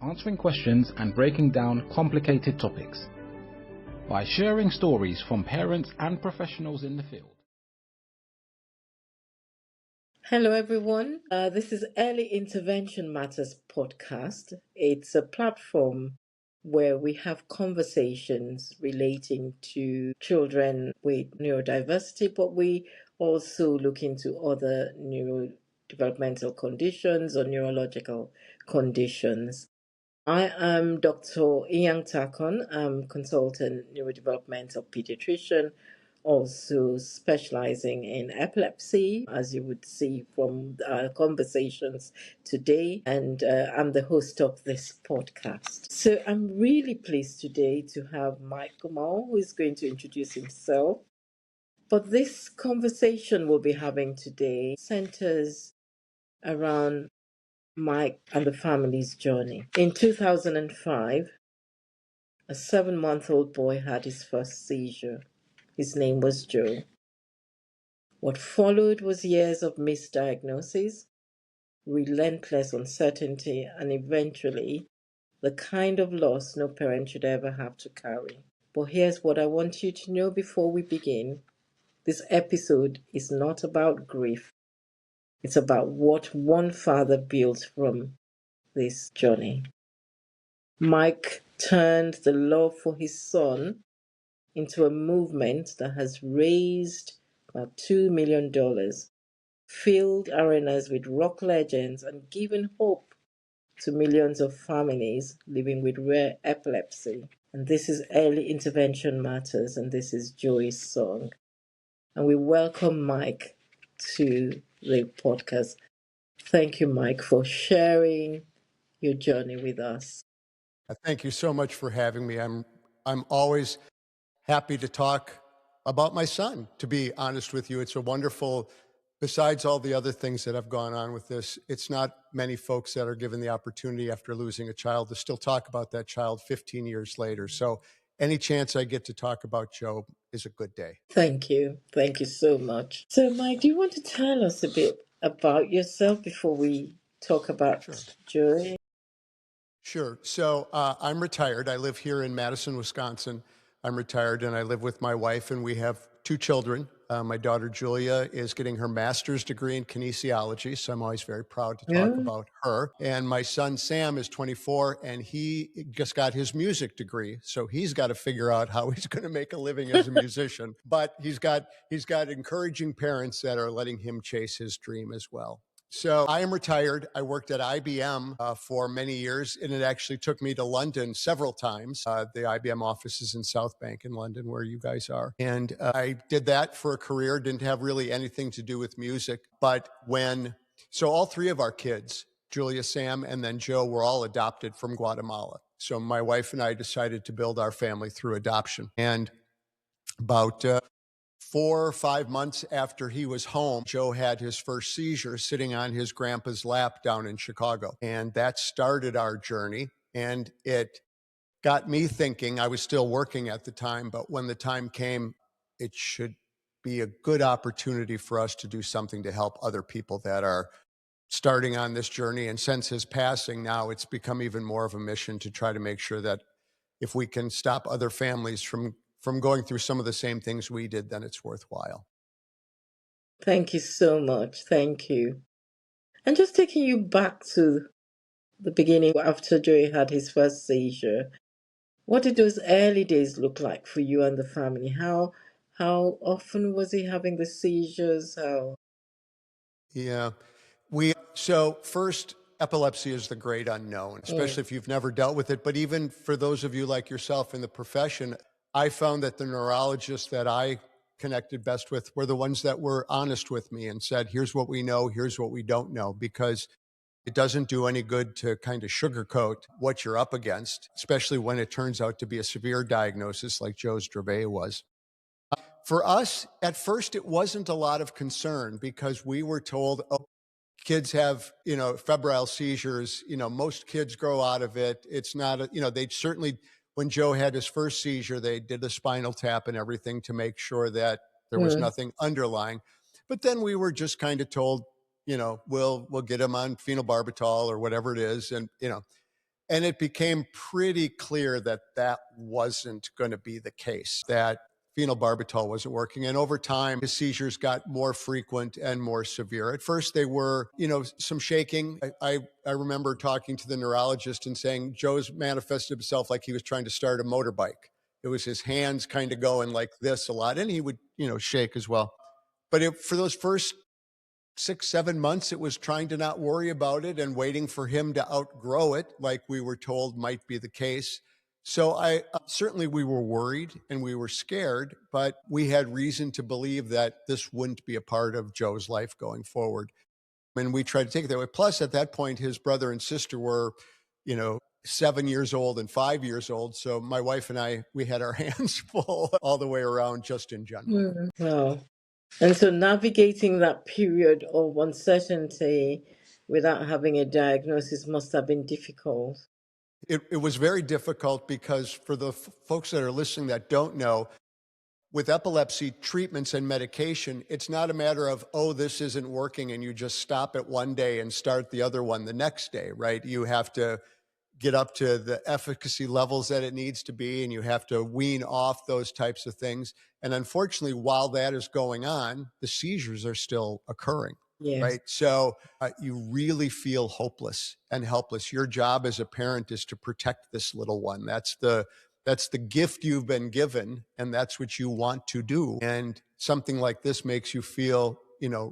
answering questions and breaking down complicated topics by sharing stories from parents and professionals in the field. Hello, everyone. This is Early Intervention Matters podcast. It's a platform where we have conversations relating to children with neurodiversity, but we also look into other neurodevelopmental conditions or neurological conditions. I am Dr. Ian Takon. I'm consultant neurodevelopmental pediatrician, also specializing in epilepsy, as you would see from our conversations today. And I'm the host of this podcast. So I'm really pleased today to have Mike Gomoll, who is going to introduce himself. But this conversation we'll be having today centers around Mike and the family's journey. In 2005, a 7-month-old boy had his first seizure. His name was Joe. What followed was years of misdiagnoses, relentless uncertainty, and eventually the kind of loss no parent should ever have to carry. But here's what I want you to know before we begin. This episode is not about grief. It's about what one father built from this journey. Mike turned the love for his son into a movement that has raised about $2 million, filled arenas with rock legends, and given hope to millions of families living with rare epilepsy. And this is Early Intervention Matters, and this is Joy's song. And we welcome Mike to the podcast. Thank you, Mike, for sharing your journey with us. Thank you so much for having me. I'm always happy to talk about my son, to be honest with you. It's a wonderful, besides all the other things that have gone on with this, it's not many folks that are given the opportunity after losing a child to still talk about that child 15 years later. So any chance I get to talk about Joe is a good day. Thank you. Thank you so much. So, Mike, do you want to tell us a bit about yourself before we talk about Joy? Sure. So I'm retired. I live here in Madison, Wisconsin. I'm retired and I live with my wife and we have 2 children. My daughter Julia is getting her master's degree in kinesiology, so I'm always very proud to talk about her. And my son Sam is 24 and he just got his music degree, so he's got to figure out how he's going to make a living as a musician. But he's got encouraging parents that are letting him chase his dream as well. So I am retired. I worked at IBM for many years, and it actually took me to London several times. The IBM office is in South Bank in London, where you guys are. And I did that for a career, didn't have really anything to do with music. But so all 3 of our kids, Julia, Sam, and then Joe, were all adopted from Guatemala. So my wife and I decided to build our family through adoption. And about 4 or 5 months after he was home, Joe had his first seizure sitting on his grandpa's lap down in Chicago. And that started our journey. And it got me thinking, I was still working at the time, but when the time came, it should be a good opportunity for us to do something to help other people that are starting on this journey. And since his passing, now it's become even more of a mission to try to make sure that if we can stop other families from going through some of the same things we did, then it's worthwhile. Thank you so much. Thank you. And just taking you back to the beginning after Joey had his first seizure, what did those early days look like for you and the family? How often was he having the seizures? Yeah. So first, epilepsy is the great unknown, especially if you've never dealt with it. But even for those of you like yourself in the profession, I found that the neurologists that I connected best with were the ones that were honest with me and said, here's what we know, here's what we don't know, because it doesn't do any good to kind of sugarcoat what you're up against, especially when it turns out to be a severe diagnosis like Joe's Dravet was. For us, at first, it wasn't a lot of concern because we were told, oh, kids have, febrile seizures, most kids grow out of it. It's not, they certainly, when Joe had his first seizure, they did a spinal tap and everything to make sure that there was nothing underlying. But then we were just kind of told, we'll get him on phenobarbital or whatever it is. And, And it became pretty clear that that wasn't going to be the case, that phenobarbital wasn't working. And over time, his seizures got more frequent and more severe. At first, they were, some shaking. I remember talking to the neurologist and saying, Joe's manifested himself like he was trying to start a motorbike. It was his hands kind of going like this a lot, and he would, shake as well. But for those first 6, 7 months, it was trying to not worry about it and waiting for him to outgrow it, like we were told might be the case. So certainly we were worried and we were scared, but we had reason to believe that this wouldn't be a part of Joe's life going forward. And we tried to take it that way. Plus, at that point, his brother and sister were, 7 years old and 5 years old. So my wife and I, we had our hands full all the way around, just in general. Wow. And so navigating that period of uncertainty without having a diagnosis must have been difficult. It was very difficult because for the folks that are listening that don't know, with epilepsy treatments and medication, it's not a matter of, oh, this isn't working, and you just stop it one day and start the other one the next day, right? You have to get up to the efficacy levels that it needs to be, and you have to wean off those types of things. And unfortunately, while that is going on, the seizures are still occurring. Yes. Right. So you really feel hopeless and helpless. Your job as a parent is to protect this little one. That's the gift you've been given, and that's what you want to do. And something like this makes you feel,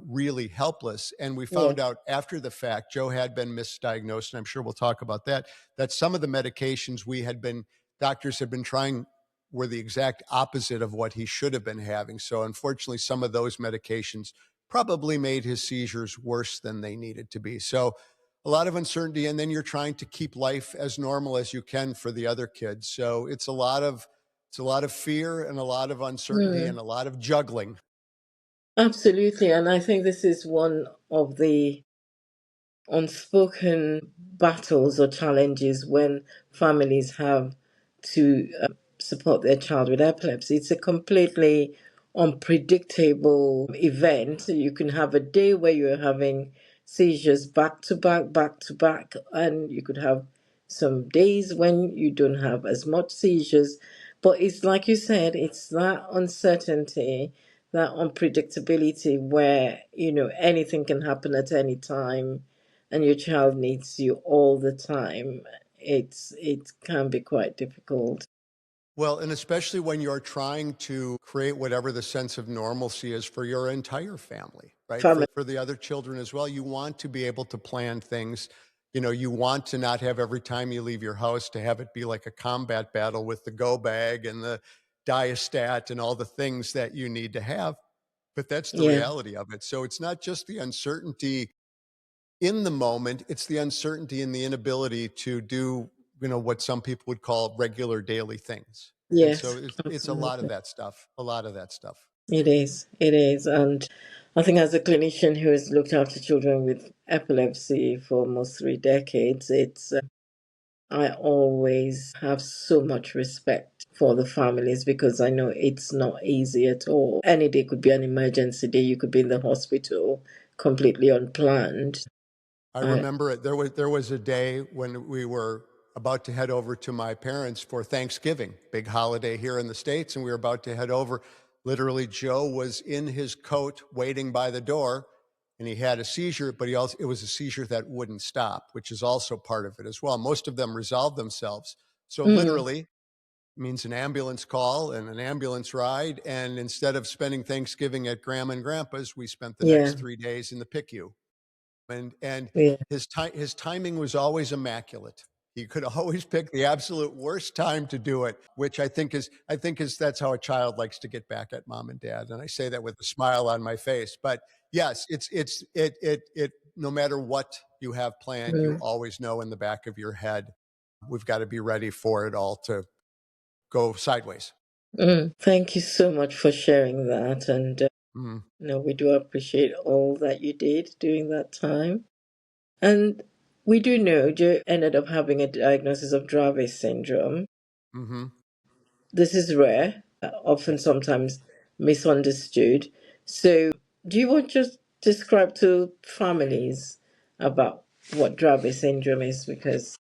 really helpless. And we found out after the fact, Joe had been misdiagnosed, and I'm sure we'll talk about that some of the medications doctors had been trying were the exact opposite of what he should have been having. So unfortunately, some of those medications probably made his seizures worse than they needed to be. So a lot of uncertainty, and then you're trying to keep life as normal as you can for the other kids. So it's a lot of fear and a lot of uncertainty and a lot of juggling. Absolutely. And I think this is one of the unspoken battles or challenges when families have to support their child with epilepsy. It's a completely unpredictable event. You can have a day where you're having seizures back to back, and you could have some days when you don't have as much seizures. But it's like you said, it's that uncertainty, that unpredictability where, anything can happen at any time and your child needs you all the time. It can be quite difficult. Well, and especially when you're trying to create whatever the sense of normalcy is for your entire family, right? Family. For the other children as well. You want to be able to plan things. You want to not have every time you leave your house to have it be like a combat battle with the go bag and the diastat and all the things that you need to have. But that's the reality of it. So it's not just the uncertainty in the moment, it's the uncertainty and the inability to do, what some people would call regular daily things. Yes, and so it's a lot of that stuff. It is. And I think as a clinician who has looked after children with epilepsy for almost 3 decades, I always have so much respect for the families because I know it's not easy at all. Any day could be an emergency day. You could be in the hospital completely unplanned. I remember it. There was a day when we were about to head over to my parents for Thanksgiving, big holiday here in the States, and we were about to head over. Literally, Joe was in his coat waiting by the door, and he had a seizure, but it was a seizure that wouldn't stop, which is also part of it as well. Most of them resolve themselves. So literally, means an ambulance call and an ambulance ride. And instead of spending Thanksgiving at Grandma and Grandpa's, we spent the next 3 days in the PICU. And his timing was always immaculate. He could always pick the absolute worst time to do it, which I think is that's how a child likes to get back at mom and dad. And I say that with a smile on my face. But yes, it no matter what you have planned, you always know in the back of your head, we've got to be ready for it all to go sideways. Thank you so much for sharing that. And we do appreciate all that you did during that time. And we do know Joe ended up having a diagnosis of Dravet syndrome. This is rare, often sometimes misunderstood. So, do you want to just describe to families about what Dravet syndrome is? Because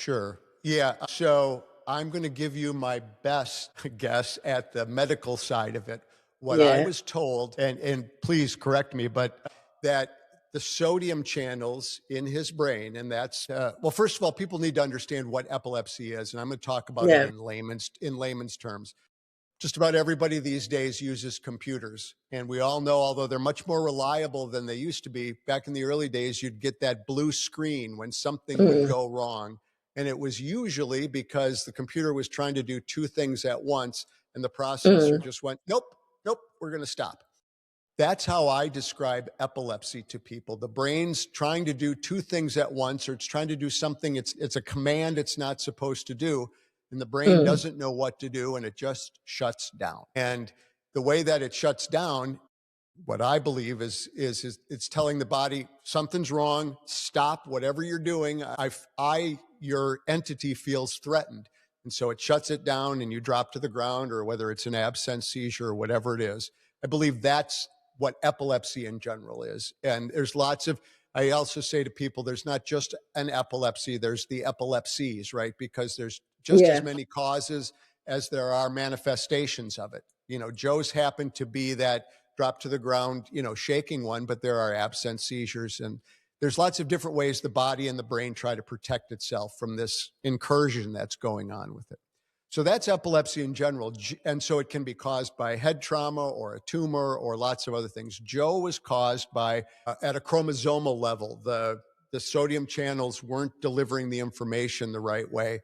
Sure. Yeah. So I'm going to give you my best guess at the medical side of it. What I Yeah. was told, and please correct me, but that the sodium channels in his brain, and that's well, first of all, people need to understand what epilepsy is, and I'm going to talk about it Yeah. in layman's terms. Just about everybody these days uses computers. And we all know, although they're much more reliable than they used to be, back in the early days, you'd get that blue screen when something would Mm, go wrong. And it was usually because the computer was trying to do two things at once, and the processor mm, just went, nope, nope, we're going to stop. That's how I describe epilepsy to people. The brain's trying to do two things at once, or it's trying to do something, it's a command it's not supposed to do, and the brain mm, doesn't know what to do, and it just shuts down. And the way that it shuts down, what I believe is it's telling the body something's wrong, stop whatever you're doing. Your entity feels threatened. And so it shuts it down and you drop to the ground, or whether it's an absence seizure or whatever it is. I believe that's what epilepsy in general is. And there's lots of, I also say to people, there's not just an epilepsy, there's the epilepsies, right? Because there's just as yeah. many causes as there are manifestations of it. You know, Joe's happened to be that drop to the ground, you know, shaking one, but there are absence seizures, and there's lots of different ways the body and the brain try to protect itself from this incursion that's going on with it. So that's epilepsy in general. And so it can be caused by head trauma or a tumor or lots of other things. Joe was caused by, at a chromosomal level, the sodium channels weren't delivering the information the right way.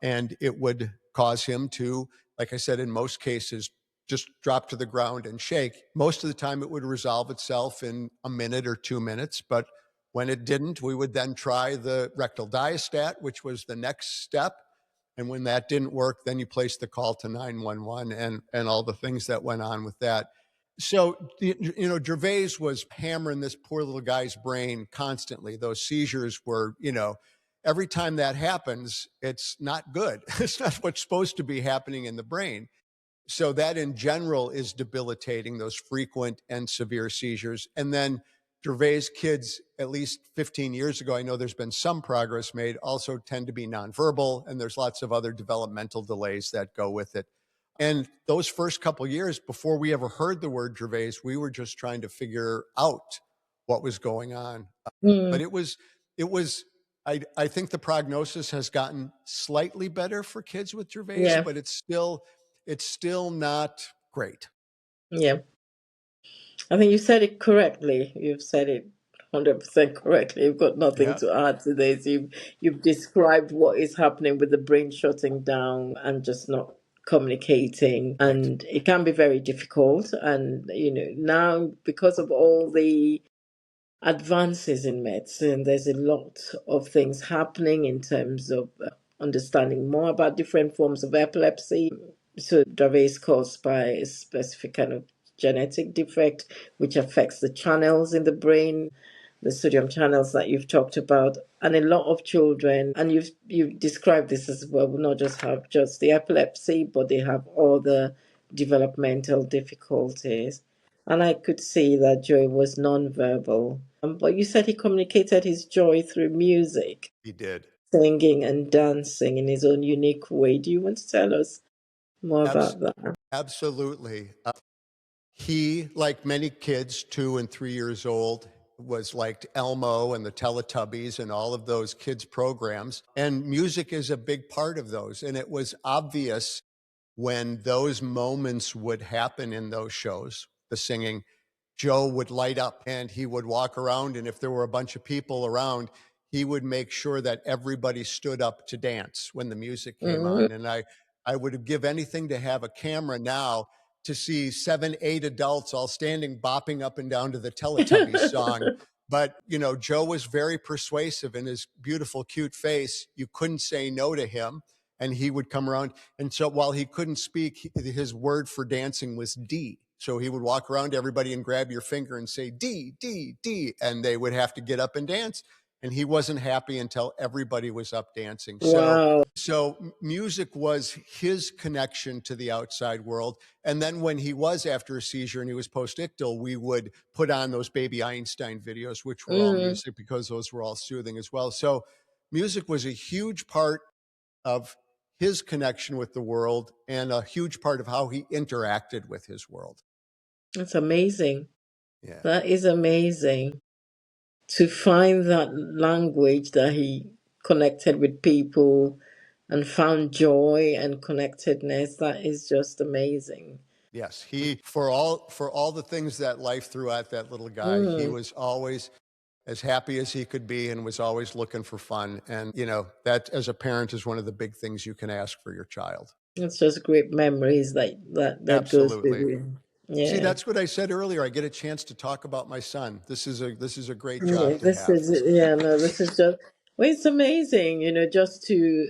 And it would cause him to, like I said, in most cases, just drop to the ground and shake. Most of the time it would resolve itself in a minute or 2 minutes. But when it didn't, we would then try the rectal diastat, which was the next step. And when that didn't work, then you place the call to 911 and all the things that went on with that. So, you know, Gervais was hammering this poor little guy's brain constantly. Those seizures were, you know, every time that happens, it's not good. It's not what's supposed to be happening in the brain. So that in general is debilitating, those frequent and severe seizures. And then Gervais kids, at least 15 years ago, I know there's been some progress made, also tend to be nonverbal, and there's lots of other developmental delays that go with it. And those first couple years before we ever heard the word Gervais, we were just trying to figure out what was going on. But mm, I think the prognosis has gotten slightly better for kids with Gervais, yeah. but it's still not great. Yeah. I think you said it correctly. You've said it 100% correctly. You've got nothing Yeah, to add to this. You've described what is happening with the brain shutting down and just not communicating, right. and it can be very difficult. And now, because of all the advances in medicine, there's a lot of things happening in terms of understanding more about different forms of epilepsy. So Dravet is caused by a specific kind of genetic defect which affects the channels in the brain, the sodium channels that you've talked about. And a lot of children, and you've described this as well, will not just have just the epilepsy, but they have all the developmental difficulties. And I could see that Joy was nonverbal. But you said he communicated his joy through music, He did. singing and dancing in his own unique way. Do you want to tell us more Abs- about that? Absolutely. He, like many kids, 2 and 3 years old, was like Elmo and the Teletubbies and all of those kids' programs. And music is a big part of those. And it was obvious when those moments would happen in those shows, the singing, Joe would light up and he would walk around. And if there were a bunch of people around, he would make sure that everybody stood up to dance when the music came Mm, on. And I would give anything to have a camera now to see 7, 8 adults all standing, bopping up and down to the Teletubbies song. But, you know, Joe was very persuasive in his beautiful, cute face. You couldn't say no to him. And he would come around. And so while he couldn't speak, his word for dancing was D. So he would walk around to everybody and grab your finger and say, D, D, D. And they would have to get up and dance. And he wasn't happy until everybody was up dancing. wow. So music was his connection to the outside world. And then when he was after a seizure and he was post-ictal, we would put on those Baby Einstein videos, which were all Mm, music because those were all soothing as well. So music was a huge part of his connection with the world and a huge part of how he interacted with his world. That's amazing. Yeah. That is amazing. To find that language that he connected with people and found joy and connectedness, that is just amazing. Yes, he for all the things that life threw at that little guy, he Mm, was always as happy as he could be and was always looking for fun. And that as a parent is one of the big things you can ask for your child. it's just great memories that goes with Absolutely. you. See, Yeah. that's what I said earlier. I get a chance to talk about my son. This is a great Yeah, job to have. this is just, well, it's amazing, just to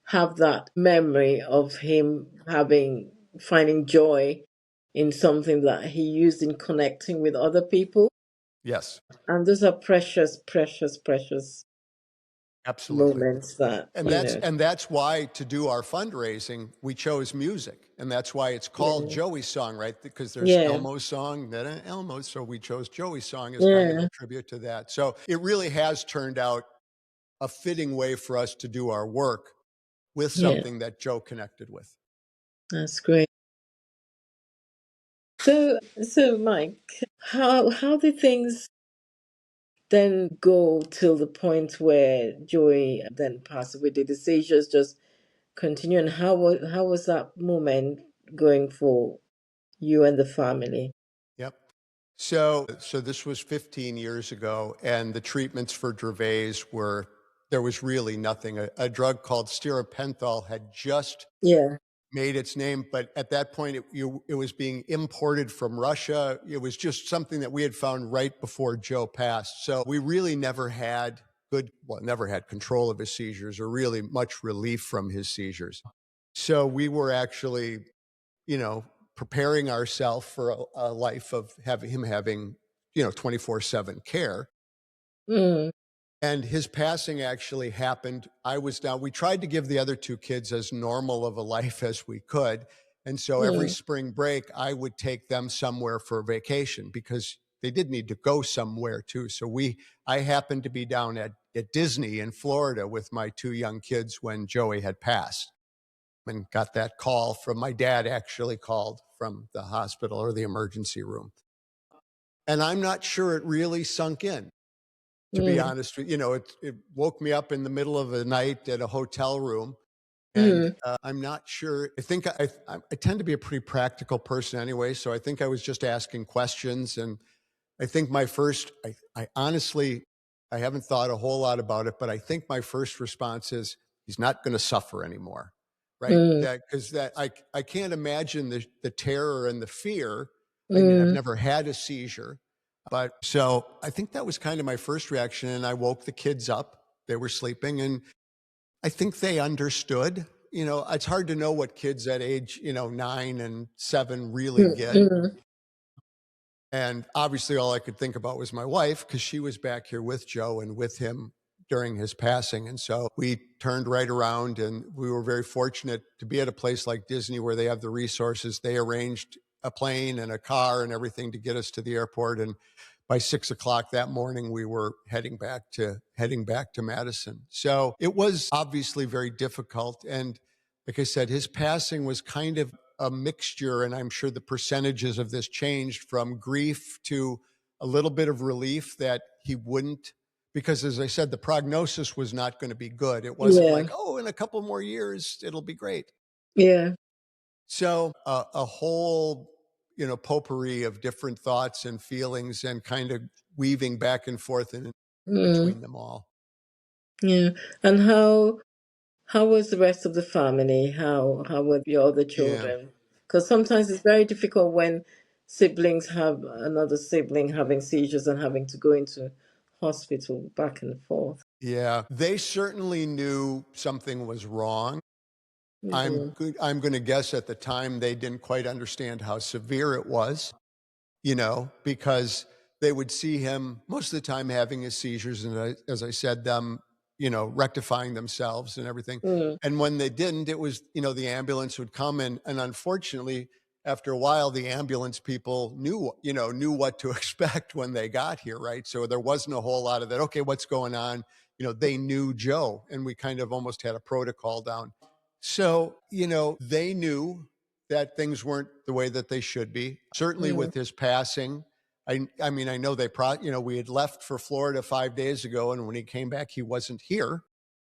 have that memory of him finding joy in something that he used in connecting with other people. Yes, And those are precious, precious, precious absolutely. moments that, And that's why, to do our fundraising, we chose music. And that's why it's called yeah, Joey's Song, right? Because there's yeah, Elmo's song, then Elmo's. So we chose Joey's Song as kind of yeah, a tribute to that. So it really has turned out a fitting way for us to do our work with yeah, something that Joe connected with. that's great. So Mike, how did things then go till the point where Joey then passed away? Did the seizures just continue, and how was that moment going for you and the family? Yep. So this was 15 years ago, and the treatments for Dravet there was really nothing. A drug called stiripentol had just Yeah. made its name, but at that point it was being imported from Russia. It was just something that we had found right before Joe passed. So we really never had never had control of his seizures or really much relief from his seizures. So we were actually, preparing ourselves for a life of having 24/7 care. Mm, And his passing actually happened. We tried to give the other two kids as normal of a life as we could. And so every mm, spring break, I would take them somewhere for vacation because they did need to go somewhere too. So I happened to be down at Disney in Florida with my two young kids when Joey had passed, and got that call from my dad, actually called from the hospital or the emergency room. And I'm not sure it really sunk in, to be mm, honest with you. It woke me up in the middle of the night at a hotel room. And mm, I'm not sure. I think I tend to be a pretty practical person anyway. So I think I was just asking questions. And I think I honestly, I haven't thought a whole lot about it, but I think my first response is he's not going to suffer anymore. Right. mm, I can't imagine the terror and the fear. I mean, I've mm, never had a seizure, but so I think that was kind of my first reaction. And I woke the kids up. They were sleeping, and I think they understood. It's hard to know what kids at age, 9 and 7 really mm, get. mm, And obviously, all I could think about was my wife, because she was back here with Joe and with him during his passing. And so we turned right around, and we were very fortunate to be at a place like Disney where they have the resources. They arranged a plane and a car and everything to get us to the airport. And by 6 o'clock that morning, we were heading back to Madison. So it was obviously very difficult. And like I said, his passing was kind of a mixture, and I'm sure the percentages of this changed from grief to a little bit of relief that he wouldn't, because as I said, the prognosis was not going to be good. It wasn't yeah, like, oh, in a couple more years, it'll be great. yeah, So a whole, potpourri of different thoughts and feelings, and kind of weaving back and forth in mm, between them all. yeah. And how was the rest of the family? How were your other Yeah. children? Because sometimes it's very difficult when siblings have another sibling having seizures and having to go into hospital back and forth. Yeah. They certainly knew something was wrong. Mm, I'm going to guess at the time they didn't quite understand how severe it was, because they would see him most of the time having his seizures, and as I said, them, rectifying themselves and everything. mm, And when they didn't, it was, the ambulance would come, and unfortunately, after a while, the ambulance people knew what to expect when they got here, right? So there wasn't a whole lot of that. Okay, what's going on? they knew Joe, and we kind of almost had a protocol down. So, they knew that things weren't the way that they should be. Certainly Mm, with his passing, I mean, I know we had left for Florida 5 days ago, and when he came back, he wasn't here,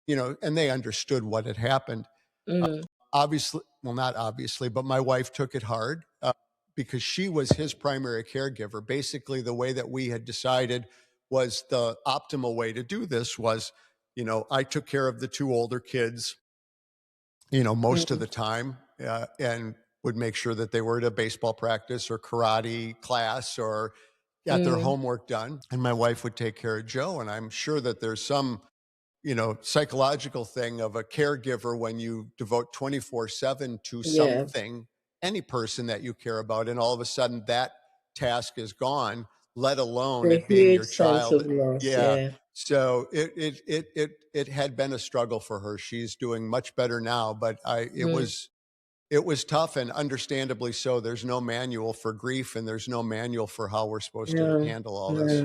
and they understood what had happened. mm, Obviously, well, not obviously, but my wife took it hard because she was his primary caregiver. Basically, the way that we had decided was the optimal way to do this was, I took care of the two older kids, most of mm, the time, and would make sure that they were at a baseball practice or karate class or got their mm. homework done. And my wife would take care of Joe. And I'm sure that there's some psychological thing of a caregiver when you devote 24/7 to Yeah, something, any person that you care about, and all of a sudden that task is gone, let alone a it being huge your sense child. of loss. Yeah. Yeah. So it had been a struggle for her. She's doing much better now, but Mm, it was tough, and understandably so. There's no manual for grief, and there's no manual for how we're supposed to no, handle all this.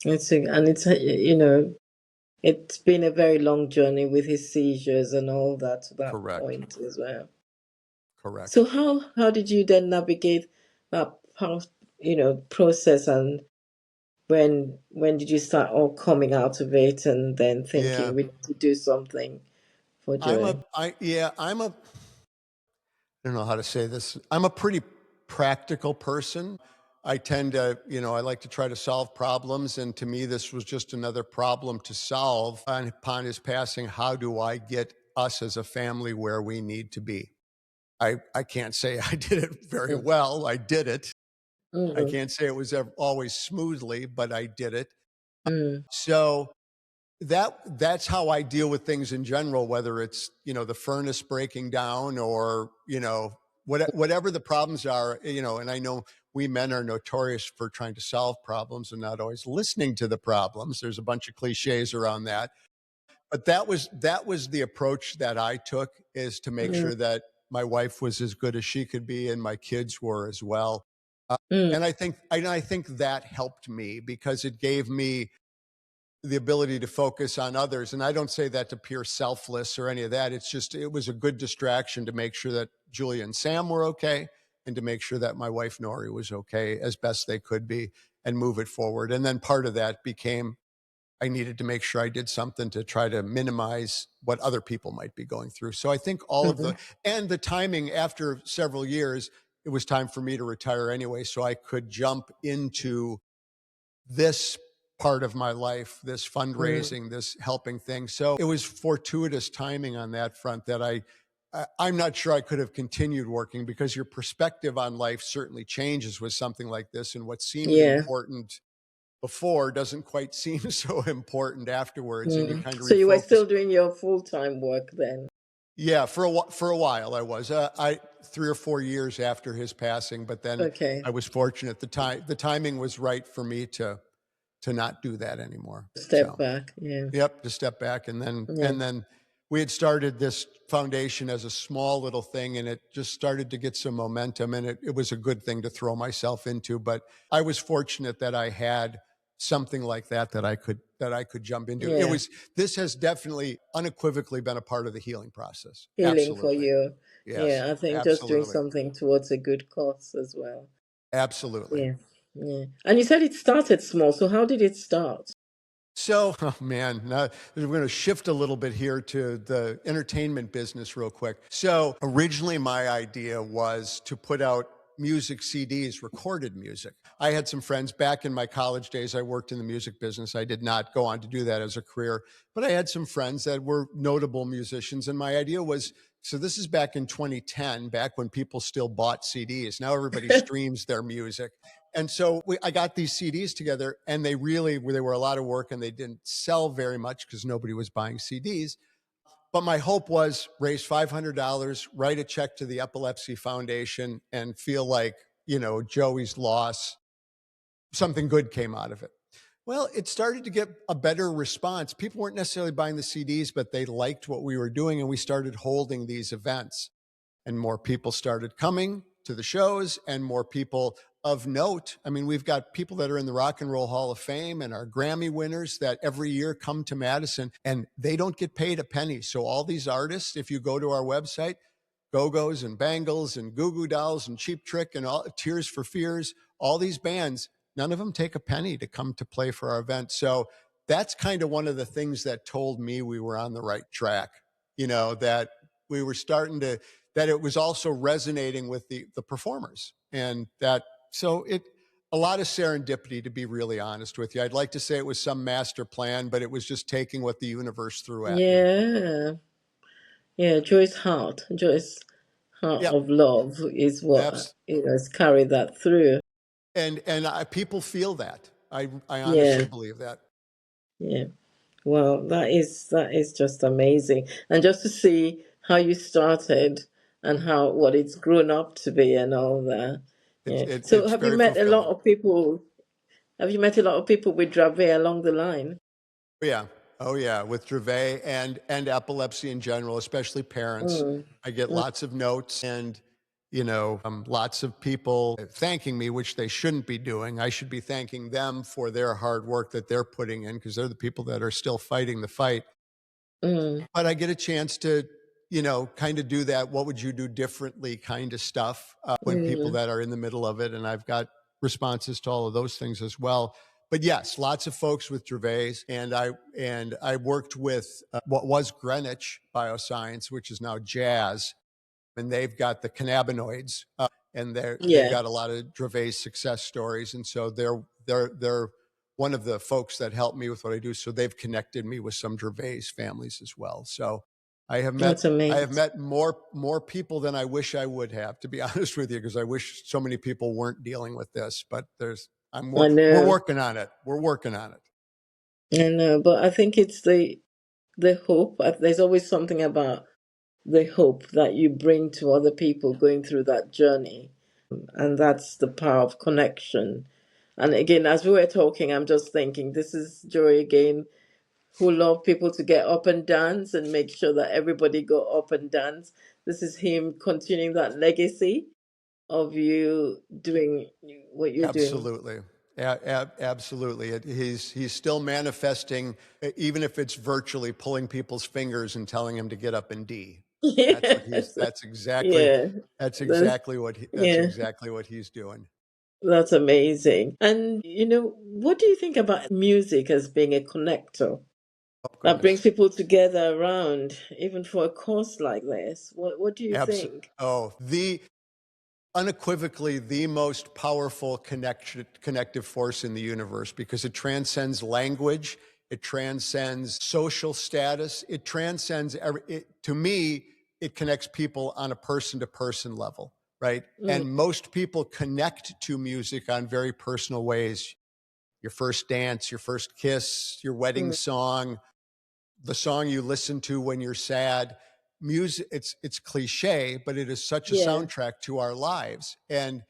no. It's been a very long journey with his seizures and all that to that Correct. point as well. So Correct. how did you then navigate that process, and when did you start all coming out of it and then Yeah. thinking we need to do something for I'm a Joy? I yeah, I don't know how to say this. I'm a pretty practical person. I tend to, I like to try to solve problems. And to me, this was just another problem to solve. And upon his passing, how do I get us as a family where we need to be? I can't say I did it very Mm, well. I did it. I mm, can't say it was always smoothly, but I did it. mm. So that's how I deal with things in general, whether it's, the furnace breaking down or, whatever the problems are, and I know we men are notorious for trying to solve problems and not always listening to the problems. There's a bunch of cliches around that. But that was the approach that I took, is to make Mm, sure that my wife was as good as she could be and my kids were as well. Uh, mm. and I think that helped me because it gave me the ability to focus on others. And I don't say that to appear selfless or any of that. It's just, it was a good distraction to make sure that Julia and Sam were okay, and to make sure that my wife Nori was okay as best they could be, and move it forward. And then part of that became, I needed to make sure I did something to try to minimize what other people might be going through. So I think Mhm. and the timing, after several years, it was time for me to retire anyway. So I could jump into this part of my life, this Mm. fundraising, this helping thing. So it was fortuitous timing on that front that I'm not sure I could have continued working, because your perspective on life certainly changes with something like this, and what seemed Yeah. important before doesn't quite seem so important afterwards, and you Mm. kind of So you were refocus. still doing your full-time work then? Yeah, for a while I was. I 3 or 4 years after his passing, but then Okay. I was fortunate. The timing was right for me to not do that anymore. Step So, back. Yeah. yep, to step back. And then Yeah. and then we had started this foundation as a small little thing, and it just started to get some momentum, and it was a good thing to throw myself into. But I was fortunate that I had something like that I could jump into. Yeah. This has definitely unequivocally been a part of the healing process. Healing for Absolutely. you. Yes, Yeah, I think just doing absolutely. something towards a good cause as well. Absolutely. Yeah. Yeah. And you said it started small. So how did it start? So, oh man, now we're going to shift a little bit here to the entertainment business real quick. So, originally, my idea was to put out music CDs, recorded music. I had some friends back in my college days. I worked in the music business. I did not go on to do that as a career, but I had some friends that were notable musicians. And my idea was, so this is back in 2010, back when people still bought CDs. Now everybody streams their music. And so I got these CDs together, and they were a lot of work, and they didn't sell very much because nobody was buying CDs. But my hope was raise $500, write a check to the Epilepsy Foundation, and feel like, Joey's loss, something good came out of it. Well, it started to get a better response. People weren't necessarily buying the CDs, but they liked what we were doing, and we started holding these events, and more people started coming to the shows, and more people of note. I mean, we've got people that are in the Rock and Roll Hall of Fame and our Grammy winners that every year come to Madison, and they don't get paid a penny. So all these artists, if you go to our website, Go-Go's and Bangles and Goo Goo Dolls and Cheap Trick and all Tears for Fears, all these bands, none of them take a penny to come to play for our event. So that's kind of one of the things that told me we were on the right track, that we were starting to, that it was also resonating with the performers. And that, so a lot of serendipity, to be really honest with you. I'd like to say it was some master plan, but it was just taking what the universe threw at me. Yeah. Yeah, Joy's heart Yep. of love is what has carried that through. And people feel that. I honestly believe that. Yeah. Well, that is just amazing. And just to see how you started and what it's grown up to be and all that. Yeah. So It's have you very met a lot fulfilling. of people? Have you met a lot of people with Dravet along the line? Yeah. Oh yeah. With Dravet and epilepsy in general, especially parents. I get lots of notes and, lots of people thanking me, which they shouldn't be doing. I should be thanking them for their hard work that they're putting in, because they're the people that are still fighting the fight. But I get a chance to, kind of do that. What would you do differently kind of stuff when people that are in the middle of it. And I've got responses to all of those things as well. But yes, lots of folks with Dravet, and I worked with what was Greenwich Bioscience, which is now Jazz, and they've got the cannabinoids, and they've got a lot of Dravet success stories, and so they're one of the folks that helped me with what I do. So they've connected me with some Dravet families as well. So I have met more people than I wish I would have, to be honest with you, because I wish so many people weren't dealing with this. But we're working on it. We're working on it. I know, but I think it's the hope. There's always something about the hope that you bring to other people going through that journey, and that's the power of connection. And again, as we were talking, I'm just thinking, this is Joy again, who love people to get up and dance and make sure that everybody go up and dance. This is him continuing that legacy of you doing what you're doing. Absolutely. Absolutely. He's still manifesting, even if it's virtually pulling people's fingers and telling him to get up and D. That's exactly what he's doing. That's amazing. And what do you think about music as being a connector that brings people together around, even for a course like this? What do you think? Unequivocally the most powerful connective force in the universe, because it transcends language, it transcends social status, it transcends to me, it connects people on a person-to-person level, right? And most people connect to music on very personal ways. Your first dance, your first kiss, your wedding song, the song you listen to when you're sad. Music, it's cliche, but it is such a soundtrack to our lives. And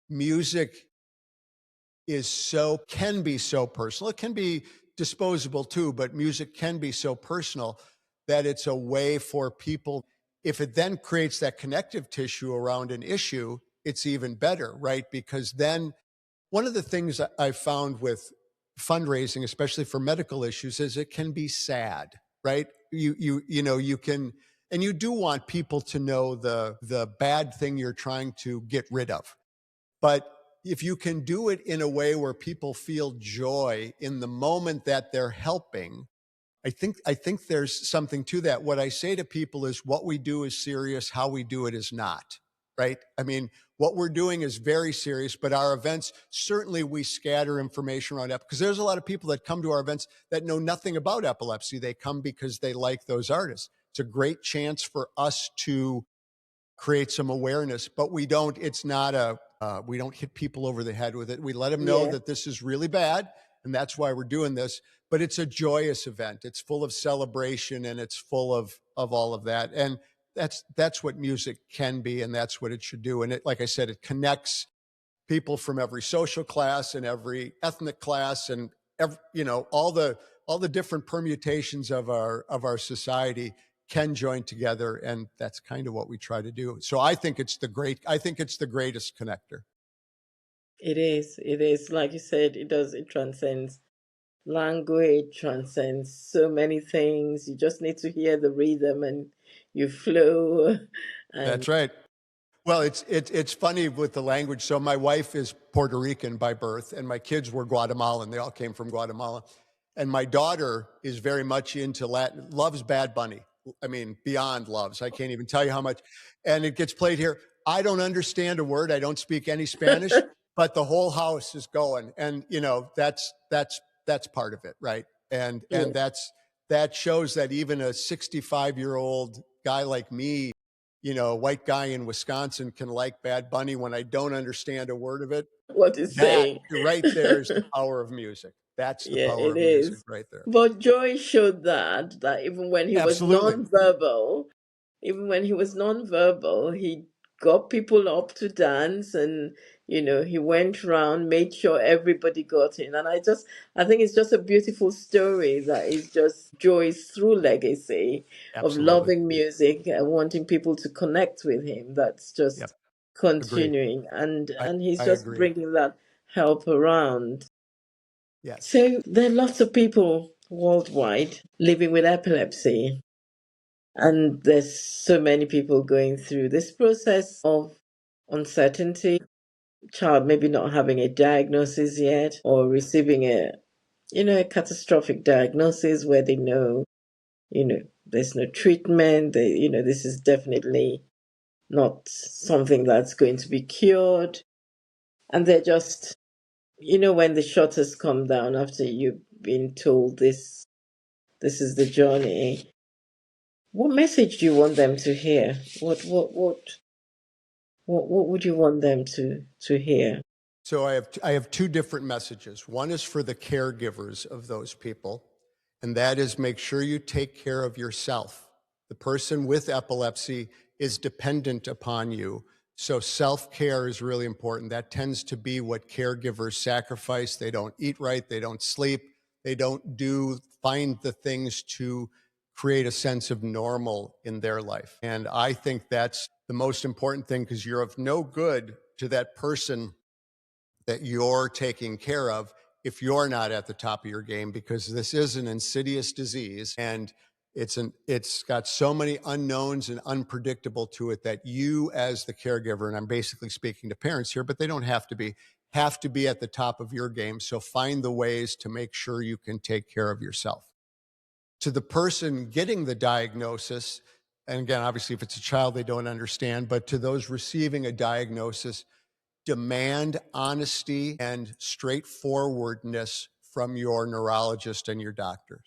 music can be so personal. It can be disposable too, but music can be so personal that it's a way for people. If it then creates that connective tissue around an issue, it's even better, right? Because then one of the things I found with fundraising, especially for medical issues, is it can be sad, right? You can, and you do want people to know the bad thing you're trying to get rid of. But if you can do it in a way where people feel joy in the moment that they're helping, I think there's something to that. What I say to people is, what we do is serious, how we do it is not, right? I mean, what we're doing is very serious, but our events, certainly we scatter information around because there's a lot of people that come to our events that know nothing about epilepsy. They come because they like those artists. It's a great chance for us to create some awareness, but we don't hit people over the head with it. We let them know that this is really bad, and that's why we're doing this. But it's a joyous event. It's full of celebration, and it's full of all of that. And that's what music can be, and that's what it should do. And it, like I said, it connects people from every social class and every ethnic class, and all the different permutations of our society can join together, and that's kind of what we try to do. So I think it's the greatest connector. It is. It is. Like you said, it does. It transcends language, transcends so many things. You just need to hear the rhythm and you flow. And That's right. Well, it's funny with the language. So my wife is Puerto Rican by birth, and my kids were Guatemalan. They all came from Guatemala. And my daughter is very much into Latin, loves Bad Bunny. I mean, beyond loves. I can't even tell you how much. And it gets played here. I don't understand a word. I don't speak any Spanish, but the whole house is going. And that's part of it, right? And yes, that shows that even a 65-year-old guy like me, white guy in Wisconsin, can like Bad Bunny when I don't understand a word of it. what is That saying? right there is the power of music. That's the Yeah, power it of music is. right there. But Joy showed that even when he was Absolutely. non-verbal, even when he was non-verbal, he got people up to dance, and he went around, made sure everybody got in. And I think it's just a beautiful story that is just Joy's through legacy of Absolutely. loving music and wanting people to connect with him. That's Yep. just Agree. continuing, and I, he's I just agree. bringing that help around. Yes. So there are lots of people worldwide living with epilepsy, and there's so many people going through this process of uncertainty. Child maybe not having a diagnosis yet, or receiving a catastrophic diagnosis where they know, there's no treatment. This is definitely not something that's going to be cured, and they're just, when the shutters come down after you've been told this is the journey. What message do you want them to hear? What would you want them to hear? So I have two different messages. One is for the caregivers of those people, and that is make sure you take care of yourself. The person with epilepsy is dependent upon you. So self-care is really important. That tends to be what caregivers sacrifice. They don't eat right, they don't sleep, they don't find the things to create a sense of normal in their life. And I think that's the most important thing, because you're of no good to that person that you're taking care of if you're not at the top of your game, because this is an insidious disease, and it's got so many unknowns and unpredictable to it that you, as the caregiver, and I'm basically speaking to parents here, but they don't have to be at the top of your game. So find the ways to make sure you can take care of yourself. To the person getting the diagnosis, and again, obviously, if it's a child, they don't understand, but to those receiving a diagnosis, demand honesty and straightforwardness from your neurologist and your doctor.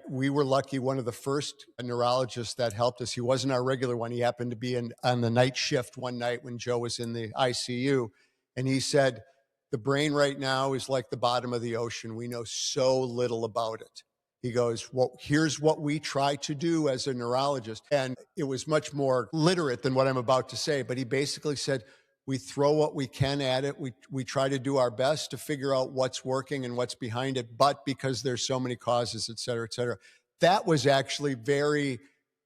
We were lucky, one of the first neurologists that helped us, he wasn't our regular one. He happened to be on the night shift one night when Joe was in the ICU. And he said, the brain right now is like the bottom of the ocean. We know so little about it. He goes, well, here's what we try to do as a neurologist. And it was much more literate than what I'm about to say, but he basically said, we throw what we can at it. We try to do our best to figure out what's working and what's behind it. But because there's so many causes, et cetera, et cetera, that was actually very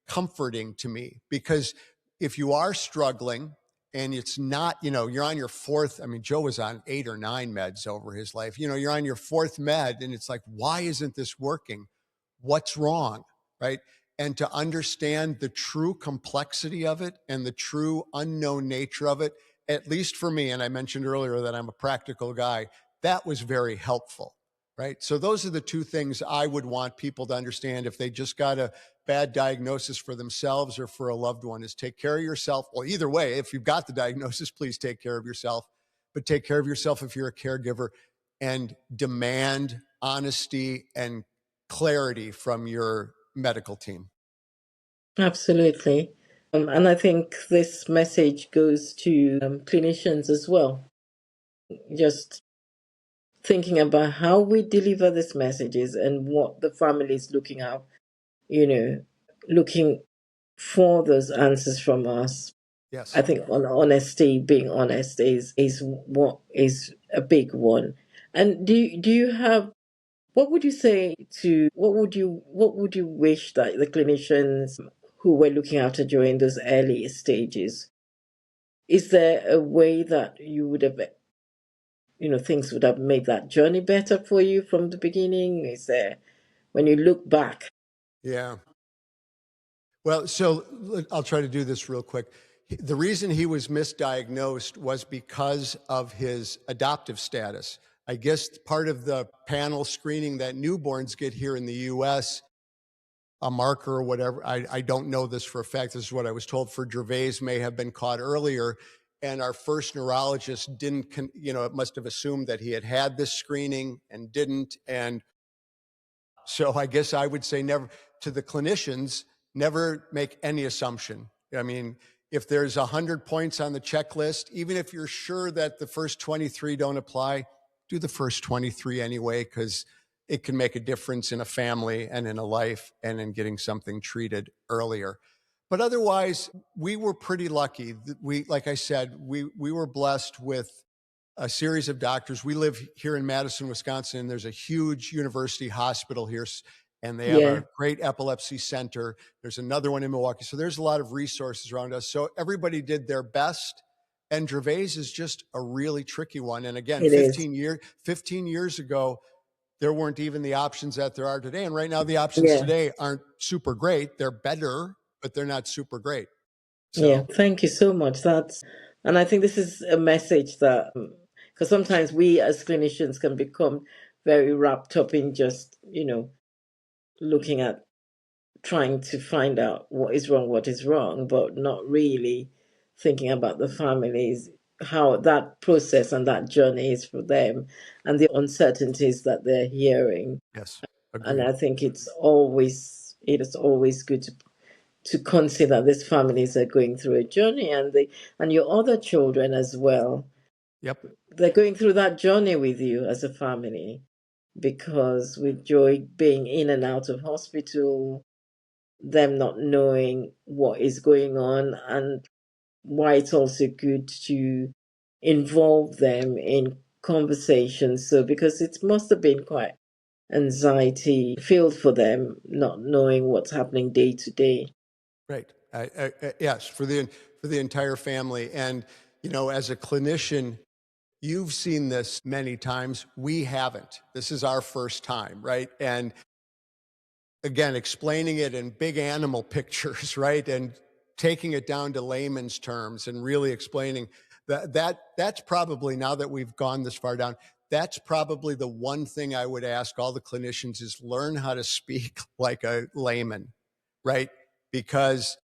comforting to me, because if you are struggling and it's not, you're on your fourth, I mean, Joe was on 8 or 9 meds over his life, you're on your fourth med and it's like, why isn't this working? What's wrong? Right. And to understand the true complexity of it and the true unknown nature of it, at least for me, and I mentioned earlier that I'm a practical guy, that was very helpful, right? So those are the two things I would want people to understand if they just got a bad diagnosis for themselves or for a loved one, is take care of yourself. Well, either way, if you've got the diagnosis, please take care of yourself, but take care of yourself if you're a caregiver, and demand honesty and clarity from your medical team. Absolutely. And I think this message goes to clinicians as well. Just thinking about how we deliver these messages and what the family is looking at, looking for those answers from us. Yes. I think honesty, being honest, is what is a big one. And do you have, what would you say to, what would you wish that the clinicians who were looking after during those early stages, is there a way that you would have things would have made that journey better for you from the beginning? Is there, when you look back? Yeah. Well, so I'll try to do this real quick. The reason he was misdiagnosed was because of his adoptive status. I guess part of the panel screening that newborns get here in the US, a marker or whatever, I don't know this for a fact, this is what I was told, for Dravet may have been caught earlier. And our first neurologist didn't, it must have assumed that he had this screening and didn't. And so I guess I would say never, to the clinicians, never make any assumption. I mean, if there's 100 points on the checklist, even if you're sure that the first 23 don't apply, do the first 23 anyway, because it can make a difference in a family and in a life and in getting something treated earlier. But otherwise, we were pretty lucky. Like I said, we were blessed with a series of doctors. We live here in Madison, Wisconsin, and there's a huge university hospital here, and they have a great epilepsy center. There's another one in Milwaukee. So there's a lot of resources around us. So everybody did their best. And Dravet's is just a really tricky one. And again, 15 years ago, there weren't even the options that there are today. And right now, the options today aren't super great. They're better, but they're not super great. So. Thank you so much. And I think this is a message that, because sometimes we as clinicians can become very wrapped up in just, looking at trying to find out what is wrong, but not really thinking about the families, how that process and that journey is for them, and the uncertainties that they're hearing. Yes, agreed. And I think it is always good to consider these families are going through a journey, and your other children as well. Yep. They're going through that journey with you as a family, because with Joy being in and out of hospital, them not knowing what is going on, and why it's also good to involve them in conversations. So, because it must have been quite anxiety filled for them, not knowing what's happening day to day. Right. Yes, for the entire family. And, as a clinician, you've seen this many times. We haven't. This is our first time, right? And again, explaining it in big animal pictures, right? And taking it down to layman's terms and really explaining that's probably, now that we've gone this far down, that's probably the one thing I would ask all the clinicians is learn how to speak like a layman, right? Because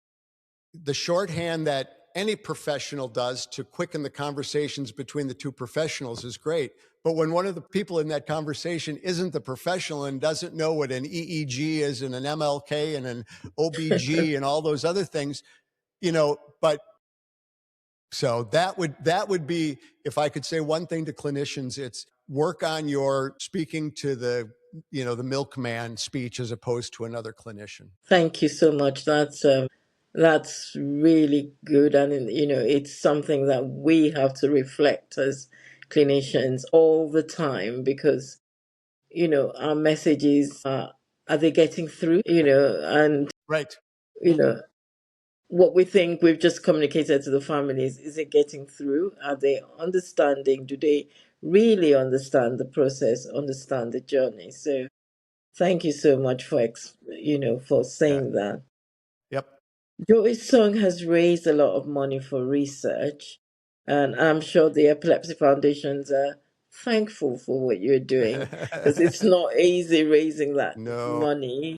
the shorthand that any professional does to quicken the conversations between the two professionals is great. But when one of the people in that conversation isn't the professional and doesn't know what an EEG is and an MLK and an OBG and all those other things, but so that would be, if I could say one thing to clinicians, it's work on your speaking to the milkman speech as opposed to another clinician. Thank you so much. That's really good, and it's something that we have to reflect as clinicians all the time, because our messages are they getting through, and right, what we think we've just communicated to the families, is it getting through? Are they understanding? Do they really understand the process, understand the journey? So thank you so much for for saying that. Yep. Joy's song has raised a lot of money for research, and I'm sure the Epilepsy Foundations are thankful for what you're doing, because it's not easy raising that money,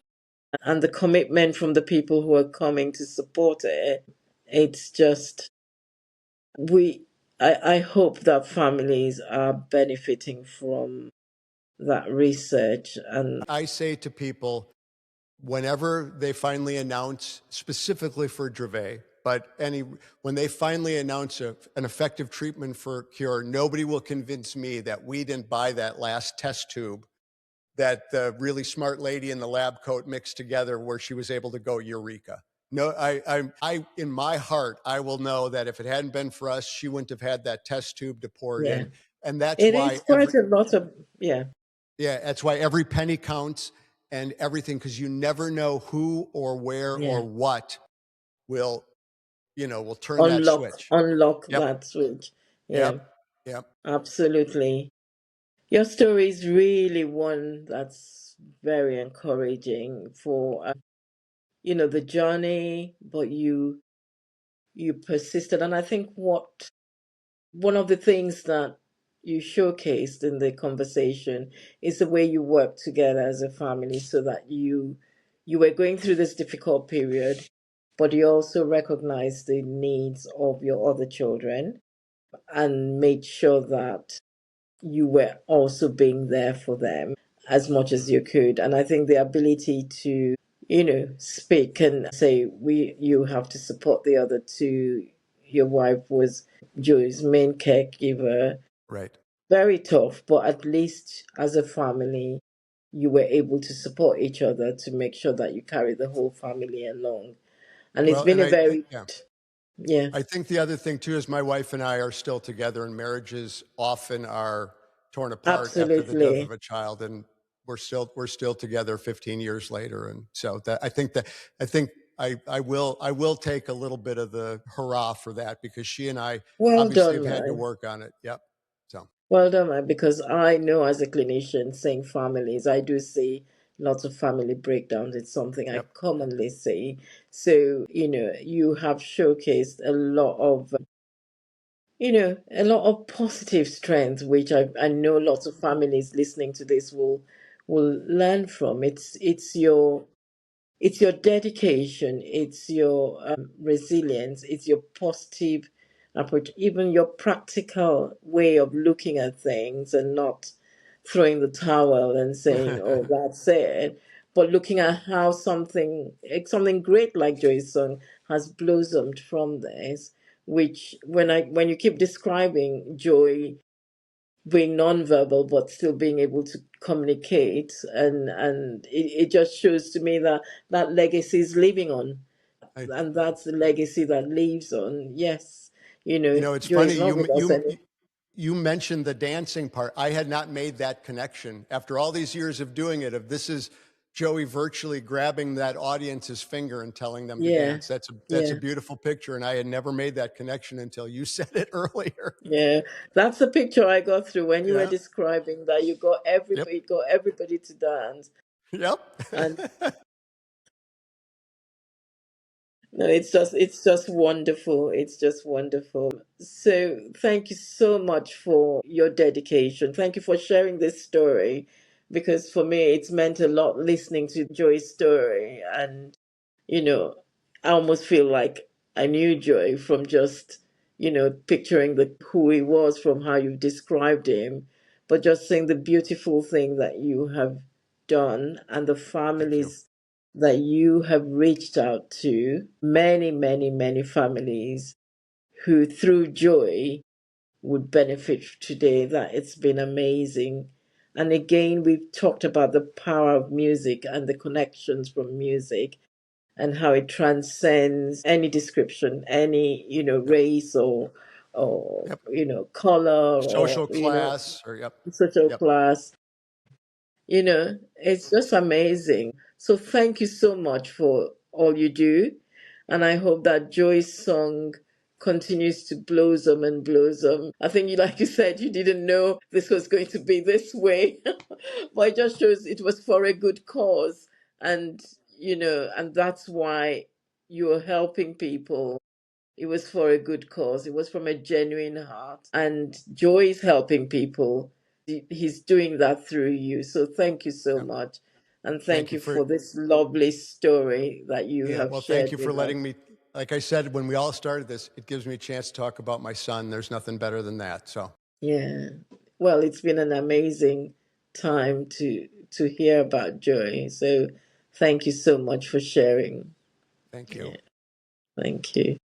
and the commitment from the people who are coming to support it. It's just, I hope that families are benefiting from that research. And I say to people, whenever they finally announce, specifically for Dravet, but when they finally announce an effective treatment for cure, nobody will convince me that we didn't buy that last test tube that the really smart lady in the lab coat mixed together, where she was able to go eureka. No, I in my heart, I will know that if it hadn't been for us, she wouldn't have had that test tube to pour it in. And that's why it's quite a lot of that's why every penny counts and everything, because you never know who or where or what will turn that switch. Unlock that switch. Yep. Yep. Absolutely. Your story is really one that's very encouraging for the journey, but you persisted. And I think one of the things that you showcased in the conversation is the way you work together as a family, so that you were going through this difficult period, but you also recognized the needs of your other children and made sure that you were also being there for them as much as you could. And I think the ability to, speak and say, you have to support the other two. Your wife was Joe's main caregiver. Right. Very tough, but at least as a family, you were able to support each other to make sure that you carry the whole family along. And it's Well, been and a very, yeah. yeah, I think the other thing too is my wife and I are still together, and marriages often are torn apart after the death absolutely. of a child, and we're still together 15 years later. And so I think I will take a little bit of the hurrah for that, because she and I Well obviously done, have had to man. work on it. Yep. So Well done, man, because I know as a clinician, saying families, I do see lots of family breakdowns. It's something I yep. commonly see. So, you have showcased a lot of positive strength, which I know lots of families listening to this will learn from. It's your dedication, it's your resilience, it's your positive approach, even your practical way of looking at things and not throwing the towel and saying, "Oh, that's it," but looking at how something great like Joy's song has blossomed from this. Which when you keep describing Joy being nonverbal but still being able to communicate, and it just shows to me that that legacy is living on, I, and that's the legacy that lives on. Yes, it's Joy funny is not with us anymore. you mentioned the dancing part. I had not made that connection after all these years of doing it. If this is Joey virtually grabbing that audience's finger and telling them to Yeah, dance, that's a yeah, beautiful picture, and I had never made that connection until you said it earlier. yeah. That's the picture I got through when you were Yeah. describing that Yep. you got everybody to dance. Yep. And no, it's just wonderful. It's just wonderful. So thank you so much for your dedication. Thank you for sharing this story, because for me it's meant a lot listening to Joy's story. And you know, I almost feel like I knew Joy from just, picturing the who he was from how you've described him, but just seeing the beautiful thing that you have done and the Thank you. families that you have reached out to, many, many, many families who through Joy would benefit today. That it's been amazing. And again, we've talked about the power of music and the connections from music, and how it transcends any description, any Yep. race or Yep. color or Social class, or yep. social Yep. class. It's just amazing. So thank you so much for all you do. And I hope that Joy's song continues to blossom and blossom. I think like you said, you didn't know this was going to be this way, but it just shows it was for a good cause. And, and that's why you're helping people. It was for a good cause. It was from a genuine heart. And Joy is helping people. He's doing that through you. So thank you so Yep. much. And Thank thank you you for for this lovely story that you Yeah, have well, thank shared you for with us. letting me. Like I said, when we all started this, it gives me a chance to talk about my son. There's nothing better than that. So Yeah. Well, it's been an amazing time to hear about Joy. So thank you so much for sharing. thank you. Yeah. Thank you.